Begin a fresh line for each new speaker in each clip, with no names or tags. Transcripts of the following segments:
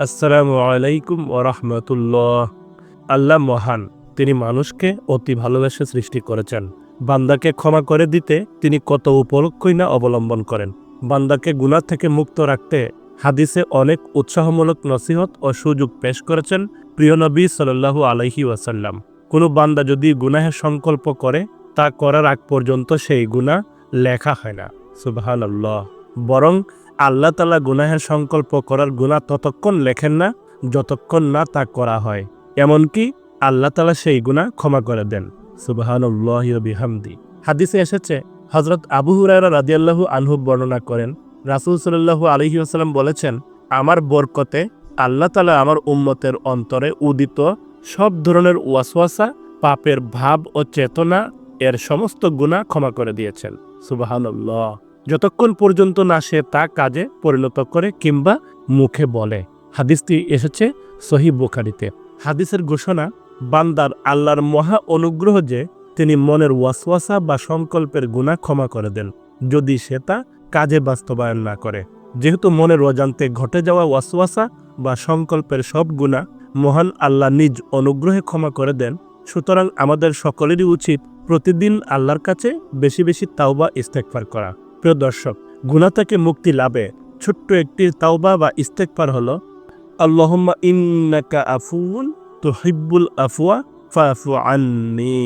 আসসালামু আলাইকুম ওয়া রাহমাতুল্লাহ। আল্লাহ মহান, তিনি মানুষকে অতি ভালোবেসে সৃষ্টি করেছেন। বান্দাকে ক্ষমা করে দিতে তিনি কত উপলক্ষই না অবলম্বন করেন। বান্দাকে গুনাহ থেকে মুক্ত রাখতে হাদিসে অনেক উৎসাহমূলক নসিহত ও সুযোগ পেশ করেছেন প্রিয় নবী সাল্লাল্লাহু আলাইহি ওয়াসাল্লাম। কোনো বান্দা যদি গুনাহের সংকল্প করে, তা করার আগ পর্যন্ত সেই গুনাহ লেখা হয় না। সুবহানাল্লাহ। বরং আল্লাহ তাআলা গুনাহের সংকল্প করার গুনাহ ততক্ষণ লেখেন না যতক্ষণ না তা করা হয়। এমনকি আল্লাহ তাআলা সেই গুনাহ ক্ষমা করে দেন। সুবহানাল্লাহি ওয়া বিহামদি। হাদিসে এসেছে, হযরত আবু হুরায়রা রাদিয়াল্লাহু আনহু বর্ণনা করেন, রাসূল সাল্লাল্লাহু আলাইহি ওয়াসাল্লাম বলেছেন, আমার বরকতে আল্লাহ তাআলা আমার উম্মতের অন্তরে উদিত সব ধরনের ওয়াসওয়াসা, পাপের ভাব ও চেতনা এর সমস্ত গুনাহ ক্ষমা করে দিয়েছেন। সুবহানাল্লাহ। যতক্ষণ পর্যন্ত না সে তা কাজে পরিণত করে কিংবা মুখে বলে। হাদিসটি এসেছে সহিহ বুখারীতে। হাদিসের ঘোষণা, বান্দার আল্লাহর মহা অনুগ্রহ যে তিনি মনের ওয়াসওয়াসা বা সংকল্পের গুনাহ ক্ষমা করে দেন, যদি সে তা কাজে বাস্তবায়ন না করে। যেহেতু মনের অজান্তে ঘটে যাওয়া ওয়াসওয়াসা বা সংকল্পের সব গুনাহ মহান আল্লাহ নিজ অনুগ্রহে ক্ষমা করে দেন, সুতরাং আমাদের সকলেরই উচিত প্রতিদিন আল্লাহর কাছে বেশি বেশি তাওবা ইস্তেগফার করা। প্রিয় দর্শক, গুনাহ থেকে মুক্তি লাভে ছোট্ট একটি তাওবা বা ইস্তেগফার হলো, আল্লাহুম্মা ইন্নাকা আফুউন তুহিব্বুল আফওয়া ফাফু আন্নি।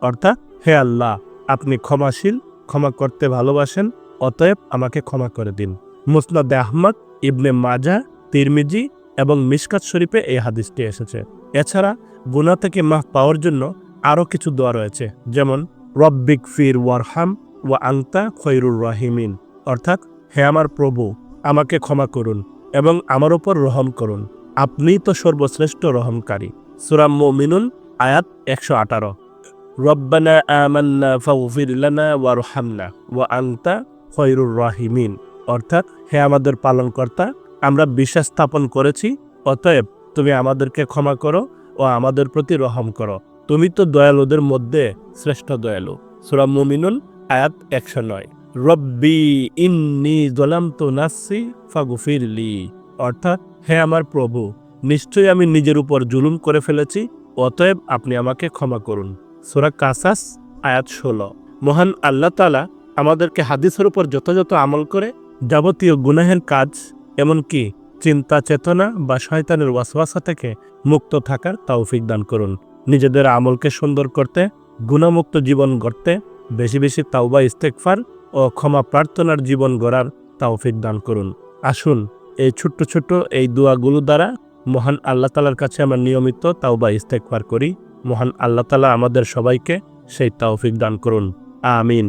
অর্থাৎ, হে আল্লাহ, আপনি ক্ষমাশীল, ক্ষমা করতে ভালোবাসেন, অতএব আমাকে ক্ষমা করে দিন। মুসনাদে আহমদ, ইবনে মাজাহ, তিরমিজি এবং মিশকাত শরীফে এই হাদিসটি এসেছে। এছাড়া গুনাহ থেকে মাফ পাওয়ার জন্য আরও কিছু দোয়া রয়েছে, যেমন রব্বিক ফির ওয়ারহাম ওয়া আনতা খৈরুর রাহিমিন। অর্থাৎ, হে আমার প্রভু, আমাকে ক্ষমা করুন এবং আমার উপর রহম করুন, আপনিই তো সর্বশ্রেষ্ঠ রহমকারী। সূরা মুমিনুন আয়াত 118। রব্বানা আমান্না ফাগফির লানা ওয়ারহামনা ওয়া আনতা খৈরুর রাহিমিন। অর্থাৎ, হে আমাদের পালনকর্তা, আমরা বিশ্বাস স্থাপন করেছি, অতএব তুমি আমাদেরকে ক্ষমা করো ও আমাদের প্রতি রহম করো, তুমি তো দয়ালুদের মধ্যে শ্রেষ্ঠ দয়ালু। সূরা মুমিনুন আয়াত 109। রব্বি ইন্নী যালামতু নাফসি ফাগফিরলি। অর্থাৎ, হে আমার প্রভু, নিশ্চয়ই আমি নিজের উপর জুলুম করে ফেলেছি, অতএব আপনি আমাকে ক্ষমা করুন। সূরা কাসাস আয়াত 16। মহান আল্লাহ তাআলা আমাদেরকে হাদিসের উপর যথাযথ আমল করে যাবতীয় গুনাহের কাজ, এমনকি চিন্তা চেতনা বা শয়তানের ওয়াসওয়াসা থেকে মুক্ত থাকার তৌফিক দান করুন। নিজেদের আমলকে সুন্দর করতে, গুনাহমুক্ত জীবন গড়তে বেশি বেশি তাওবা ইস্তেগফার ও ক্ষমা প্রার্থনার জীবন গড়ার তৌফিক দান করুন। আসুন, এই ছোট্ট ছোট্ট এই দোয়াগুলো দ্বারা মহান আল্লাহ তাআলার কাছে আমরা নিয়মিত তাওবা ইস্তেগফার করি। মহান আল্লাহ তাআলা আমাদের সবাইকে সেই তৌফিক দান করুন। আমিন।